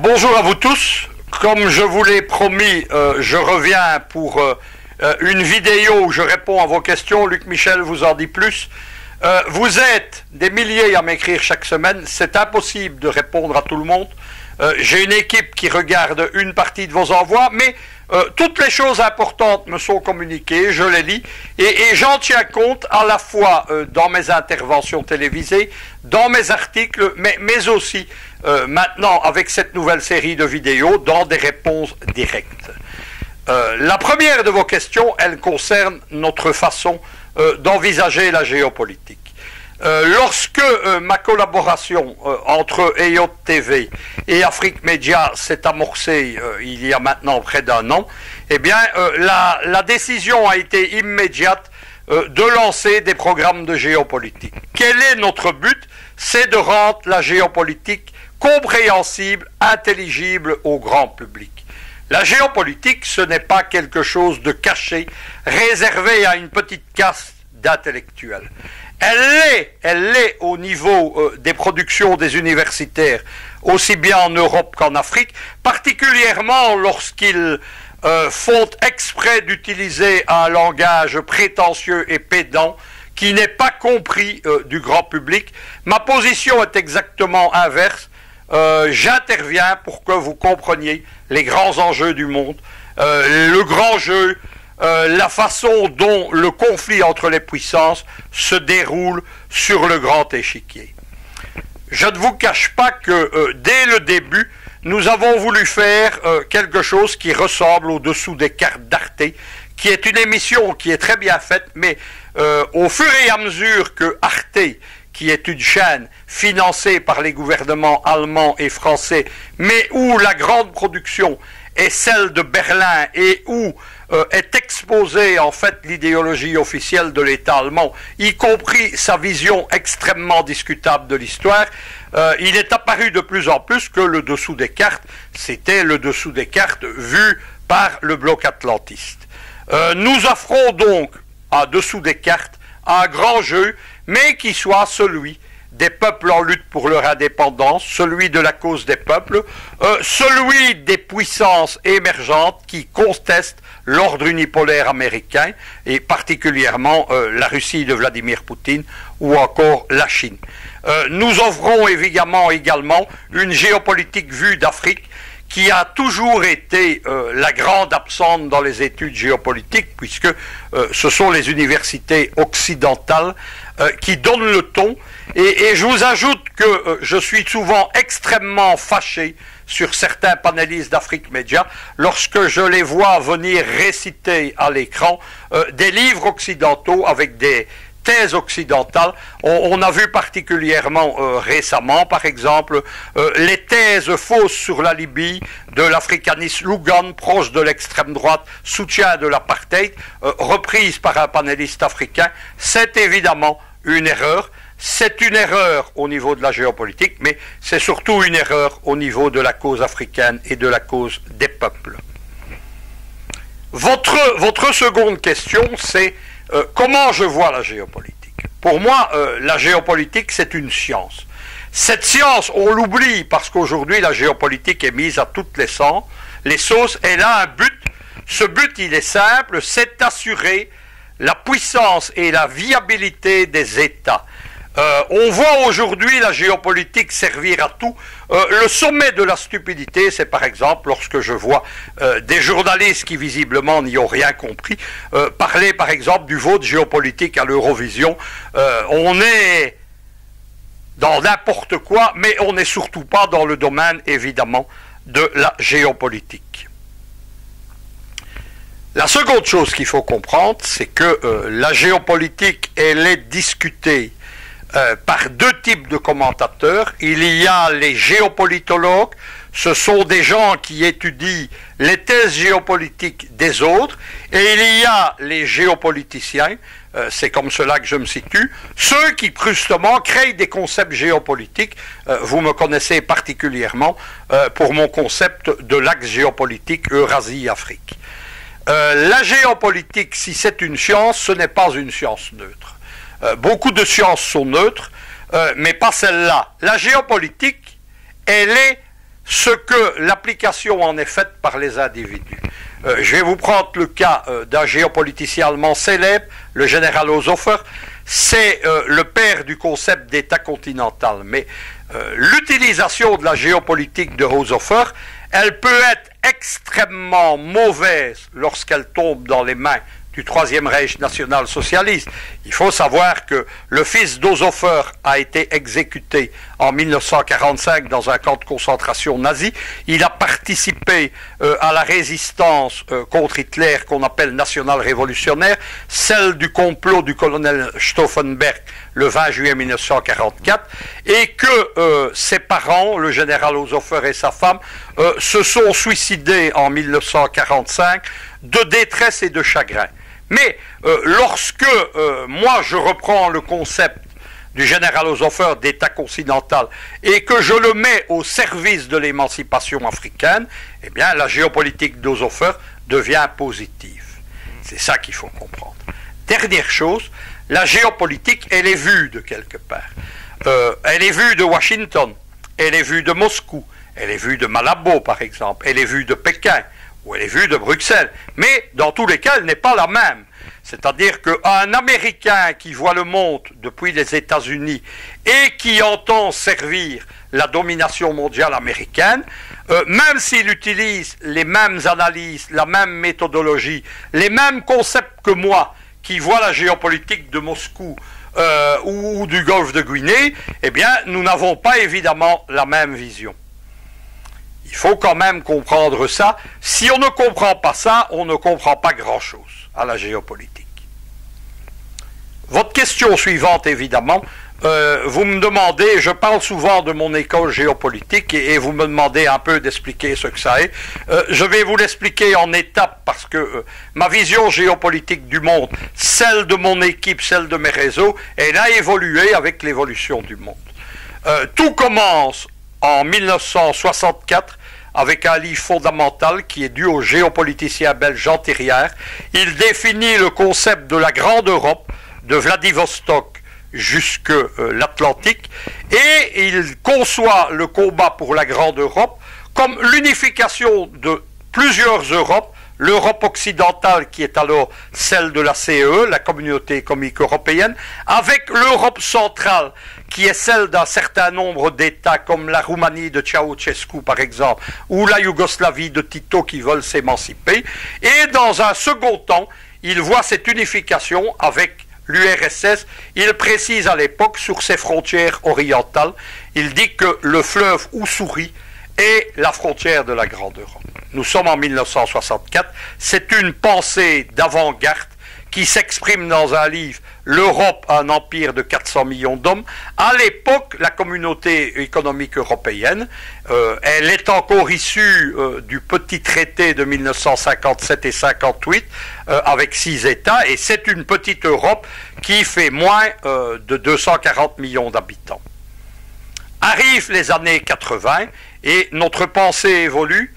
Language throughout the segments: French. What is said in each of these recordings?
Bonjour à vous tous. Comme je vous l'ai promis, je reviens pour une vidéo où je réponds à vos questions. Luc Michel vous en dit plus. Vous êtes des milliers à m'écrire chaque semaine. C'est impossible de répondre à tout le monde. J'ai une équipe qui regarde une partie de vos envois, mais toutes les choses importantes me sont communiquées, je les lis, et j'en tiens compte à la fois dans mes interventions télévisées, dans mes articles, mais aussi maintenant avec cette nouvelle série de vidéos, dans des réponses directes. La première de vos questions, elle concerne notre façon d'envisager la géopolitique. Lorsque ma collaboration entre EYOT TV et Afrique Média s'est amorcée il y a maintenant près d'un an, eh bien la décision a été immédiate de lancer des programmes de géopolitique. Quel est notre but? C'est de rendre la géopolitique compréhensible, intelligible au grand public. La géopolitique, ce n'est pas quelque chose de caché, réservé à une petite caste d'intellectuels. Elle l'est au niveau des productions des universitaires, aussi bien en Europe qu'en Afrique, particulièrement lorsqu'ils font exprès d'utiliser un langage prétentieux et pédant qui n'est pas compris du grand public. Ma position est exactement inverse. J'interviens pour que vous compreniez les grands enjeux du monde, le grand jeu, la façon dont le conflit entre les puissances se déroule sur le grand échiquier. Je ne vous cache pas que dès le début, nous avons voulu faire quelque chose qui ressemble au-dessous des cartes d'Arte, qui est une émission qui est très bien faite, mais au fur et à mesure que Arte, qui est une chaîne financée par les gouvernements allemands et français, mais où la grande production est celle de Berlin et où est exposée en fait l'idéologie officielle de l'État allemand, y compris sa vision extrêmement discutable de l'histoire, il est apparu de plus en plus que le dessous des cartes, c'était le dessous des cartes vu par le bloc atlantiste. Nous offrons donc, en dessous des cartes, un grand jeu, mais qui soit celui des peuples en lutte pour leur indépendance, celui de la cause des peuples, celui des puissances émergentes qui contestent l'ordre unipolaire américain, et particulièrement la Russie de Vladimir Poutine, ou encore la Chine. Nous offrons évidemment également une géopolitique vue d'Afrique, qui a toujours été la grande absente dans les études géopolitiques, puisque ce sont les universités occidentales qui donnent le ton. Et je vous ajoute que je suis souvent extrêmement fâché sur certains panélistes d'Afrique Média lorsque je les vois venir réciter à l'écran des livres occidentaux avec des thèses occidentales. On a vu particulièrement récemment, par exemple, les thèses fausses sur la Libye de l'africaniste Lougan, proche de l'extrême droite, soutien de l'apartheid, reprises par un panéliste africain. C'est évidemment une erreur. C'est une erreur au niveau de la géopolitique, mais c'est surtout une erreur au niveau de la cause africaine et de la cause des peuples. Votre seconde question, c'est comment je vois la géopolitique. Pour moi, la géopolitique, c'est une science. Cette science, on l'oublie parce qu'aujourd'hui, la géopolitique est mise à toutes les sauces. Elle a un but. Ce but, il est simple, c'est d'assurer la puissance et la viabilité des États. On voit aujourd'hui la géopolitique servir à tout. Le sommet de la stupidité, c'est par exemple lorsque je vois des journalistes qui visiblement n'y ont rien compris parler par exemple du vote géopolitique à l'Eurovision. On est dans n'importe quoi, mais on n'est surtout pas dans le domaine évidemment de la géopolitique. La seconde chose qu'il faut comprendre, c'est que la géopolitique, elle est discutée par deux types de commentateurs. Il y a les géopolitologues, ce sont des gens qui étudient les thèses géopolitiques des autres, et il y a les géopoliticiens, c'est comme cela que je me situe, ceux qui justement créent des concepts géopolitiques. Vous me connaissez particulièrement pour mon concept de l'axe géopolitique Eurasie-Afrique. La géopolitique, si c'est une science, ce n'est pas une science neutre. Beaucoup de sciences sont neutres, mais pas celle-là. La géopolitique, elle est ce que l'application en est faite par les individus. Je vais vous prendre le cas d'un géopoliticien allemand célèbre, le général Haushofer. C'est le père du concept d'État continental. Mais l'utilisation de la géopolitique de Haushofer, elle peut être extrêmement mauvaise lorsqu'elle tombe dans les mains du Troisième Reich national-socialiste. Il faut savoir que le fils d'Haushofer a été exécuté en 1945 dans un camp de concentration nazi. Il a participé à la résistance contre Hitler qu'on appelle national-révolutionnaire, celle du complot du colonel Stauffenberg le 20 juillet 1944, et que ses parents, le général Haushofer et sa femme, se sont suicidés en 1945 de détresse et de chagrin. Mais lorsque moi je reprends le concept du général Haushofer d'État continental et que je le mets au service de l'émancipation africaine, eh bien la géopolitique d'Haushofer devient positive. C'est ça qu'il faut comprendre. Dernière chose, la géopolitique, elle est vue de quelque part. Elle est vue de Washington, elle est vue de Moscou, elle est vue de Malabo par exemple, elle est vue de Pékin, ou elle est vue de Bruxelles. Mais dans tous les cas, elle n'est pas la même. C'est-à-dire qu'un Américain qui voit le monde depuis les États-Unis et qui entend servir la domination mondiale américaine, même s'il utilise les mêmes analyses, la même méthodologie, les mêmes concepts que moi, qui voit la géopolitique de Moscou ou du golfe de Guinée, eh bien, nous n'avons pas évidemment la même vision. Il faut quand même comprendre ça. Si on ne comprend pas ça, on ne comprend pas grand-chose à la géopolitique. Votre question suivante, évidemment, vous me demandez, je parle souvent de mon école géopolitique et vous me demandez un peu d'expliquer ce que ça est. Je vais vous l'expliquer en étapes parce que ma vision géopolitique du monde, celle de mon équipe, celle de mes réseaux, elle a évolué avec l'évolution du monde. Tout commence en 1964 avec un livre fondamental qui est dû au géopoliticien belge Jean Thirière. Il définit le concept de la Grande Europe, de Vladivostok jusque l'Atlantique, et il conçoit le combat pour la Grande Europe comme l'unification de plusieurs Europes, l'Europe occidentale qui est alors celle de la CE, la Communauté économique européenne, avec l'Europe centrale qui est celle d'un certain nombre d'États comme la Roumanie de Ceausescu par exemple, ou la Yougoslavie de Tito qui veulent s'émanciper, et dans un second temps, il voit cette unification avec l'URSS. Il précise à l'époque sur ses frontières orientales, il dit que le fleuve Oussouris est la frontière de la Grande Europe. Nous sommes en 1964, c'est une pensée d'avant-garde qui s'exprime dans un livre « L'Europe, un empire de 400 millions d'hommes ». À l'époque, la communauté économique européenne, elle est encore issue du petit traité de 1957 et 58 avec 6 États, et c'est une petite Europe qui fait moins de 240 millions d'habitants. Arrivent les années 80 et notre pensée évolue.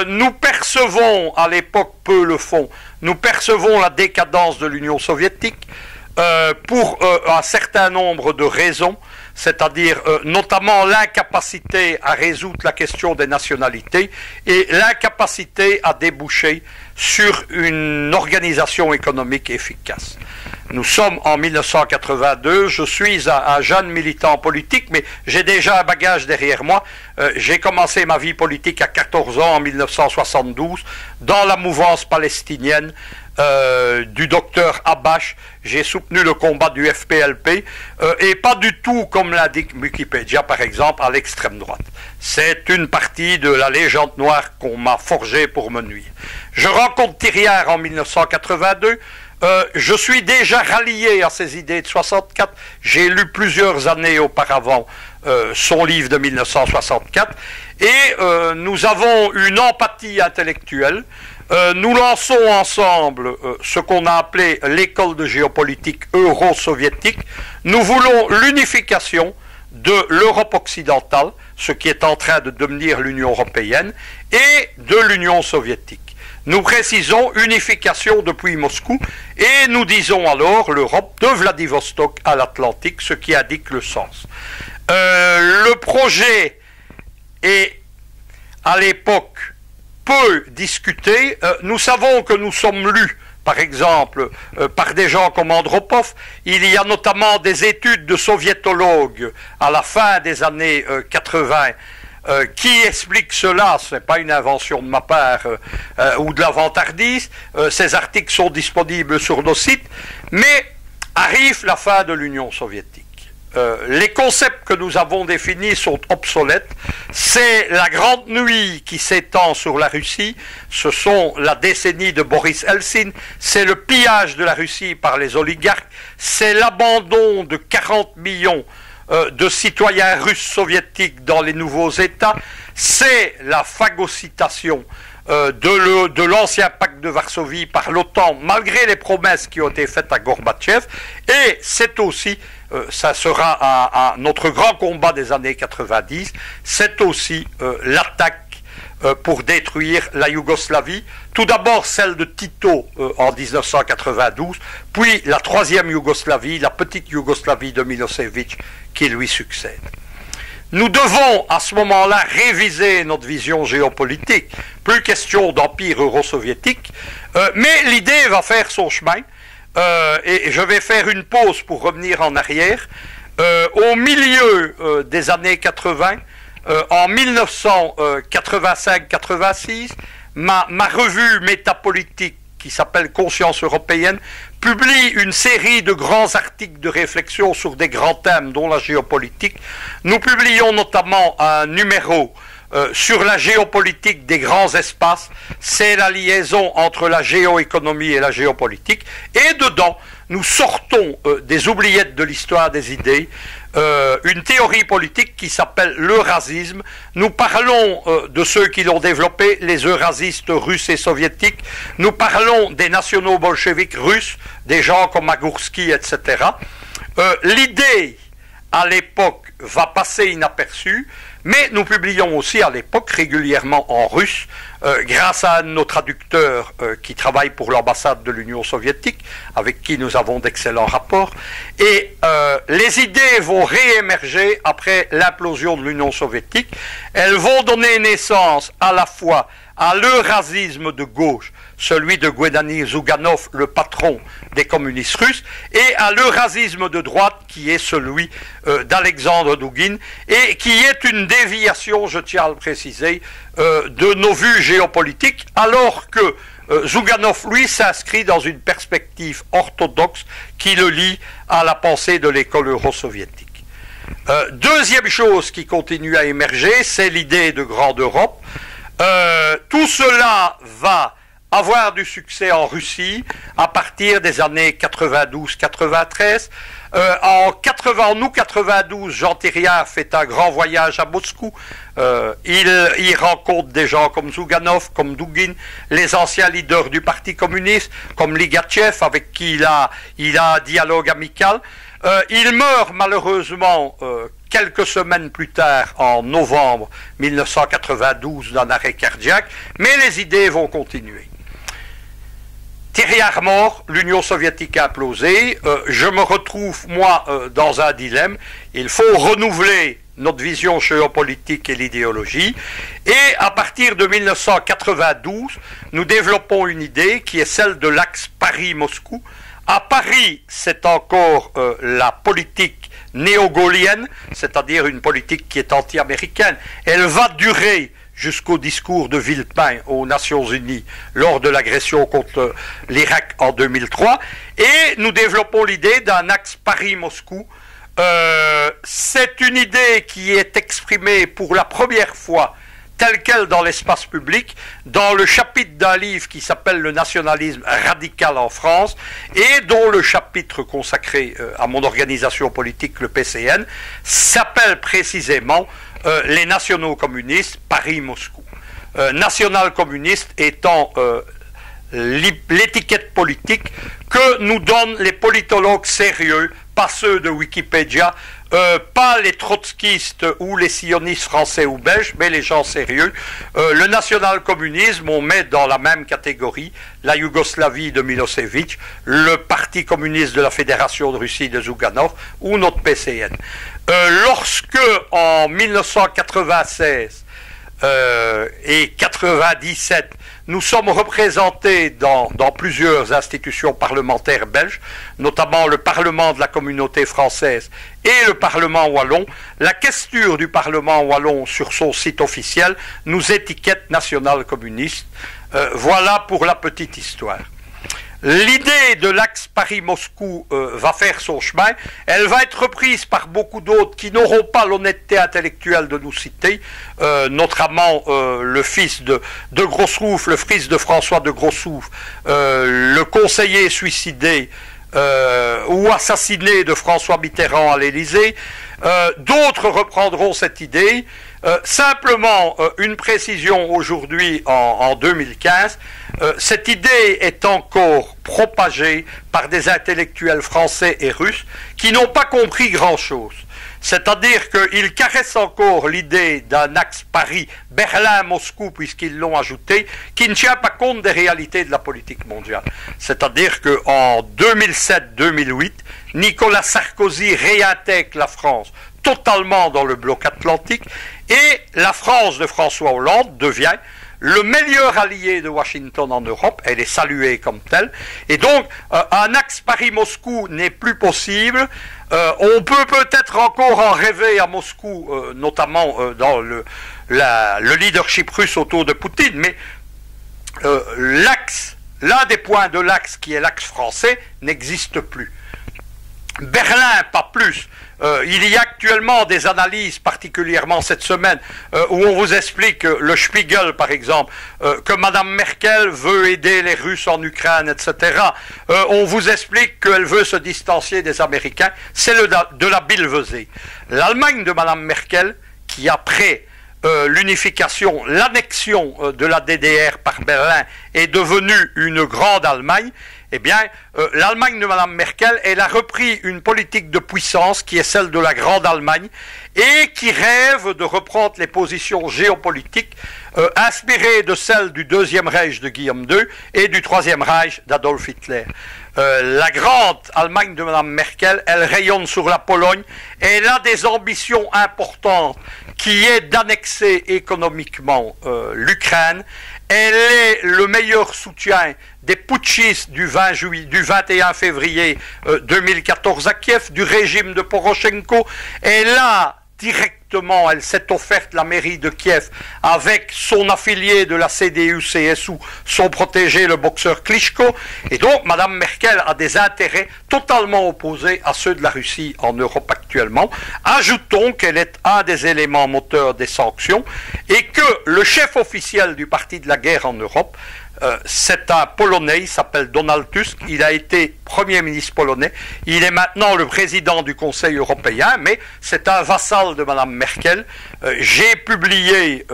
Nous percevons, à l'époque peu le font, nous percevons la décadence de l'Union soviétique pour un certain nombre de raisons, c'est-à-dire notamment l'incapacité à résoudre la question des nationalités et l'incapacité à déboucher sur une organisation économique efficace. Nous sommes en 1982, je suis un jeune militant politique, mais j'ai déjà un bagage derrière moi. J'ai commencé ma vie politique à 14 ans en 1972 dans la mouvance palestinienne du docteur Habash. J'ai soutenu le combat du FPLP et pas du tout, comme l'indique Wikipédia par exemple, à l'extrême droite. C'est une partie de la légende noire qu'on m'a forgée pour me nuire. Je rencontre Thirière en 1982. Je suis déjà rallié à ces idées de 64. J'ai lu plusieurs années auparavant son livre de 1964 et nous avons une empathie intellectuelle. Nous lançons ensemble ce qu'on a appelé l'école de géopolitique euro-soviétique. Nous voulons l'unification de l'Europe occidentale, ce qui est en train de devenir l'Union européenne, et de l'Union soviétique. Nous précisons unification depuis Moscou et nous disons alors l'Europe de Vladivostok à l'Atlantique, ce qui indique le sens. Le projet est à l'époque, peu discuté. Nous savons que nous sommes lus, par exemple, par des gens comme Andropov. Il y a notamment des études de soviétologues à la fin des années 80 qui expliquent cela. Ce n'est pas une invention de ma part ou de la vantardise. Ces articles sont disponibles sur nos sites. Mais arrive la fin de l'Union soviétique. Les concepts que nous avons définis sont obsolètes. C'est la grande nuit qui s'étend sur la Russie, ce sont la décennie de Boris Eltsine, c'est le pillage de la Russie par les oligarques, c'est l'abandon de 40 millions de citoyens russes soviétiques dans les nouveaux États, c'est la phagocytation de l'ancien pacte de Varsovie par l'OTAN, malgré les promesses qui ont été faites à Gorbatchev, et c'est aussi, ça sera notre grand combat des années 90, c'est aussi l'attaque pour détruire la Yougoslavie, tout d'abord celle de Tito en 1992, puis la troisième Yougoslavie, la petite Yougoslavie de Milosevic qui lui succède. Nous devons à ce moment-là réviser notre vision géopolitique. Plus question d'empire euro-soviétique, mais l'idée va faire son chemin. Et je vais faire une pause pour revenir en arrière. Au milieu des années 80, en 1985-86, ma revue métapolitique qui s'appelle Conscience européenne, publie une série de grands articles de réflexion sur des grands thèmes, dont la géopolitique. Nous publions notamment un numéro sur la géopolitique des grands espaces. C'est la liaison entre la géoéconomie et la géopolitique. Et dedans, nous sortons des oubliettes de l'histoire des idées, une théorie politique qui s'appelle l'eurasisme. Nous parlons de ceux qui l'ont développé, les eurasistes russes et soviétiques. Nous parlons des nationaux bolcheviques russes, des gens comme Agoursky, etc. L'idée, à l'époque, va passer inaperçue, mais nous publions aussi à l'époque régulièrement en russe, grâce à un de nos traducteurs qui travaille pour l'ambassade de l'Union soviétique, avec qui nous avons d'excellents rapports, et les idées vont réémerger après l'implosion de l'Union soviétique. Elles vont donner naissance à la fois à l'eurasisme de gauche, celui de Guedani Zouganov, le patron des communistes russes, et à l'eurasisme de droite, qui est celui d'Alexandre Douguine, et qui est une déviation, je tiens à le préciser, de nos vues géopolitiques, alors que Zouganov, lui, s'inscrit dans une perspective orthodoxe qui le lie à la pensée de l'école euro-soviétique. Deuxième chose qui continue à émerger, c'est l'idée de grande Europe. Tout cela va avoir du succès en Russie à partir des années 92-93. En août 92, Jean Thériard fait un grand voyage à Moscou. Il rencontre des gens comme Zouganov, comme Douguine, les anciens leaders du Parti communiste, comme Ligachev, avec qui il a un dialogue amical. Il meurt malheureusement quelques semaines plus tard, en novembre 1992, d'un arrêt cardiaque, mais les idées vont continuer. Thériard mort, l'Union soviétique a implosé, je me retrouve, moi, dans un dilemme. Il faut renouveler notre vision géopolitique et l'idéologie, et à partir de 1992, nous développons une idée qui est celle de l'axe Paris-Moscou. À Paris, c'est encore la politique néo-gaullienne, c'est-à-dire une politique qui est anti-américaine. Elle va durer jusqu'au discours de Villepin aux Nations Unies lors de l'agression contre l'Irak en 2003. Et nous développons l'idée d'un axe Paris-Moscou. C'est une idée qui est exprimée pour la première fois telle quelle dans l'espace public, dans le chapitre d'un livre qui s'appelle « Le nationalisme radical en France » et dont le chapitre consacré à mon organisation politique, le PCN, s'appelle précisément « Les nationaux communistes, Paris-Moscou ». National-communiste étant l'étiquette politique que nous donnent les politologues sérieux, pas ceux de Wikipédia, pas les trotskistes ou les sionistes français ou belges, mais les gens sérieux. Le national-communisme, on met dans la même catégorie la Yougoslavie de Milosevic, le Parti communiste de la Fédération de Russie de Zouganov ou notre PCN. Lorsque, en 1996, et 97, nous sommes représentés dans plusieurs institutions parlementaires belges, notamment le Parlement de la Communauté française et le Parlement wallon. La questure du Parlement wallon sur son site officiel nous étiquette national communiste. Voilà pour la petite histoire. L'idée de l'axe Paris-Moscou va faire son chemin. Elle va être reprise par beaucoup d'autres qui n'auront pas l'honnêteté intellectuelle de nous citer, notamment le fils de Grossouf, le fils de François de Grossouf, le conseiller suicidé ou assassiné de François Mitterrand à l'Élysée. D'autres reprendront cette idée. Simplement, une précision aujourd'hui en 2015, cette idée est encore propagée par des intellectuels français et russes qui n'ont pas compris grand-chose. C'est-à-dire qu'ils caressent encore l'idée d'un axe Paris-Berlin-Moscou, puisqu'ils l'ont ajouté, qui ne tient pas compte des réalités de la politique mondiale. C'est-à-dire qu'en 2007-2008, Nicolas Sarkozy réintègre la France totalement dans le bloc atlantique, et la France de François Hollande devient le meilleur allié de Washington en Europe. Elle est saluée comme telle, et donc un axe Paris-Moscou n'est plus possible. On peut peut-être encore en rêver à Moscou, notamment dans le leadership russe autour de Poutine, mais l'un des points de l'axe qui est l'axe français n'existe plus. Berlin, pas plus. Il y a actuellement des analyses, particulièrement cette semaine, où on vous explique, le Spiegel par exemple, que Mme Merkel veut aider les Russes en Ukraine, etc. On vous explique qu'elle veut se distancier des Américains. C'est de la billevesée. L'Allemagne de Mme Merkel, qui après l'unification, l'annexion de la DDR par Berlin, est devenue une grande Allemagne, eh bien, l'Allemagne de Mme Merkel, elle a repris une politique de puissance qui est celle de la Grande Allemagne et qui rêve de reprendre les positions géopolitiques inspirées de celles du Deuxième Reich de Guillaume II et du Troisième Reich d'Adolf Hitler. La Grande Allemagne de Mme Merkel, elle rayonne sur la Pologne et elle a des ambitions importantes qui est d'annexer économiquement l'Ukraine. Elle est le meilleur soutien des putschistes du 21 février 2014 à Kiev, du régime de Poroshenko. Et là, directement, elle s'est offerte la mairie de Kiev avec son affilié de la CDU-CSU, son protégé, le boxeur Klitschko. Et donc, Mme Merkel a des intérêts totalement opposés à ceux de la Russie en Europe actuellement. Ajoutons qu'elle est un des éléments moteurs des sanctions et que le chef officiel du parti de la guerre en Europe, c'est un Polonais, il s'appelle Donald Tusk, il a été Premier ministre polonais, il est maintenant le président du Conseil européen, mais c'est un vassal de Mme Merkel. J'ai publié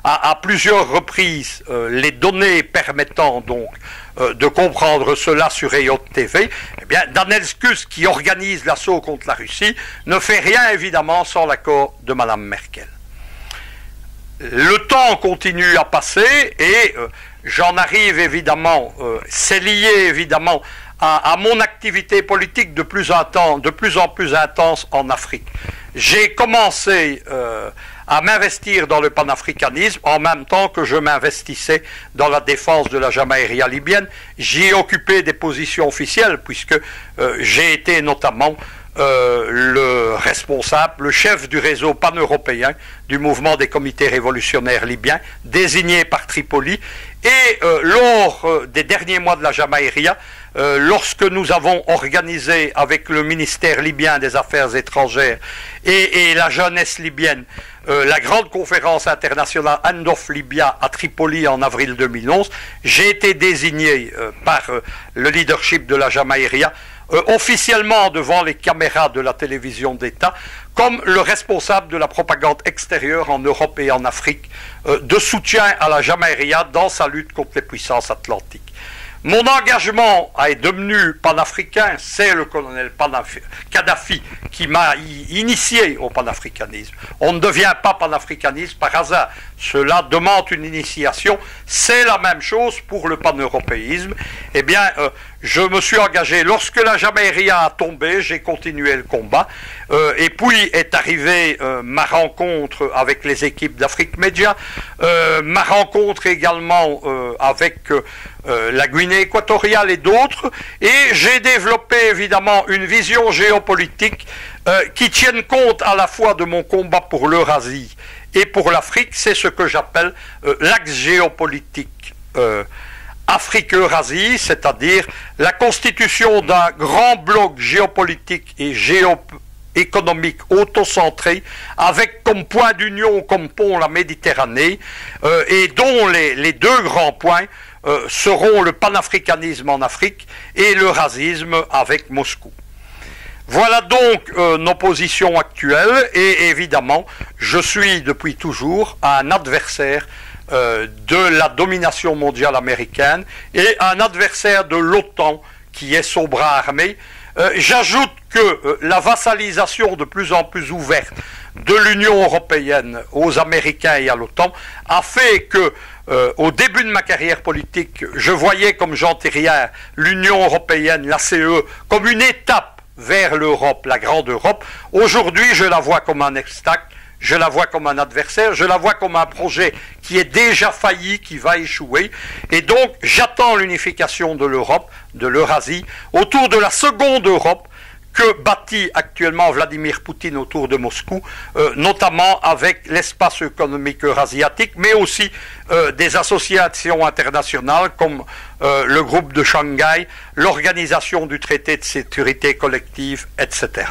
à plusieurs reprises les données permettant donc de comprendre cela sur EO TV. Eh bien, Donald Tusk, qui organise l'assaut contre la Russie, ne fait rien évidemment sans l'accord de Mme Merkel. Le temps continue à passer et j'en arrive évidemment, c'est lié évidemment à mon activité politique de plus en plus intense en Afrique. J'ai commencé à m'investir dans le panafricanisme en même temps que je m'investissais dans la défense de la Jamaïria libyenne. J'y ai occupé des positions officielles puisque j'ai été notamment le responsable, le chef du réseau pan-européen du mouvement des comités révolutionnaires libyens, désigné par Tripoli. Et lors des derniers mois de la Jamaïria, lorsque nous avons organisé avec le ministère libyen des Affaires étrangères et la jeunesse libyenne la grande conférence internationale End of Libya à Tripoli en avril 2011, j'ai été désigné par le leadership de la Jamaïria officiellement devant les caméras de la télévision d'État comme le responsable de la propagande extérieure en Europe et en Afrique de soutien à la Jamaïria dans sa lutte contre les puissances atlantiques. Mon engagement est devenu panafricain, c'est le colonel Kadhafi qui m'a initié au panafricanisme. On ne devient pas panafricaniste par hasard. Cela demande une initiation. C'est la même chose pour le pan-européisme. Eh bien, je me suis engagé. Lorsque la Jamaïria a tombé, j'ai continué le combat. Et puis est arrivée ma rencontre avec les équipes d'Afrique Média, ma rencontre également avec la Guinée équatoriale et d'autres, et j'ai développé évidemment une vision géopolitique qui tienne compte à la fois de mon combat pour l'Eurasie et pour l'Afrique. C'est ce que j'appelle l'axe géopolitique Afrique-Eurasie, c'est-à-dire la constitution d'un grand bloc géopolitique et économique autocentré, avec comme point d'union, comme pont la Méditerranée, et dont les deux grands points seront le panafricanisme en Afrique et l'eurasisme avec Moscou. Voilà donc nos positions actuelles, et évidemment, je suis depuis toujours un adversaire de la domination mondiale américaine et un adversaire de l'OTAN qui est son bras armé. J'ajoute que la vassalisation de plus en plus ouverte de l'Union européenne aux Américains et à l'OTAN a fait que, au début de ma carrière politique, je voyais comme Jean Thirière l'Union européenne, la CE, comme une étape vers l'Europe, la grande Europe. Aujourd'hui, je la vois comme un obstacle, je la vois comme un adversaire, je la vois comme un projet qui est déjà failli, qui va échouer. Et donc, j'attends l'unification de l'Europe, de l'Eurasie, autour de la seconde Europe que bâtit actuellement Vladimir Poutine autour de Moscou, notamment avec l'espace économique eurasiatique, mais aussi des associations internationales comme le groupe de Shanghai, l'organisation du traité de sécurité collective, etc.